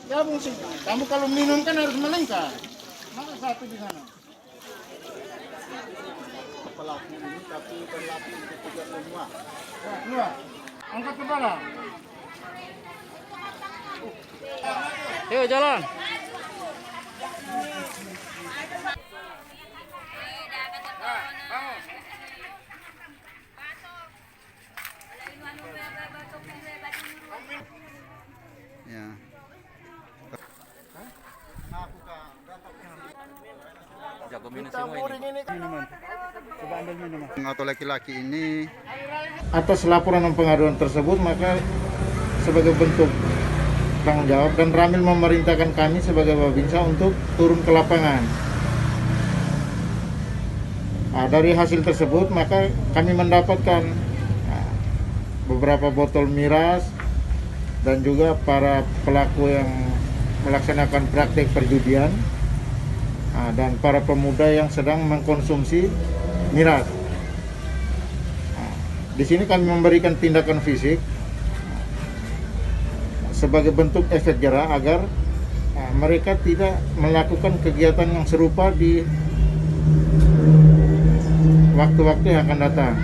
Gabung sih. Kamu kalau minum kan harus melingkar. Masa satu di sana? Pelaku ini tapi berlaku untuk tiga semua. Dua. Angkat kepala. Yuk jalan. Ya. Jago minum semua ini. Minuman. Coba ambil minuman. Atau laki-laki ini Atas laporan dan pengaduan tersebut, maka sebagai bentuk tanggung jawab dan Ramil memerintahkan kami sebagai Babinsa untuk turun ke lapangan. Nah, dari hasil tersebut maka kami mendapatkan beberapa botol miras dan juga para pelaku yang melaksanakan praktek perjudian dan para pemuda yang sedang mengkonsumsi miras. Di sini kami memberikan tindakan fisik sebagai bentuk efek jerah agar mereka tidak melakukan kegiatan yang serupa di waktu-waktu yang akan datang.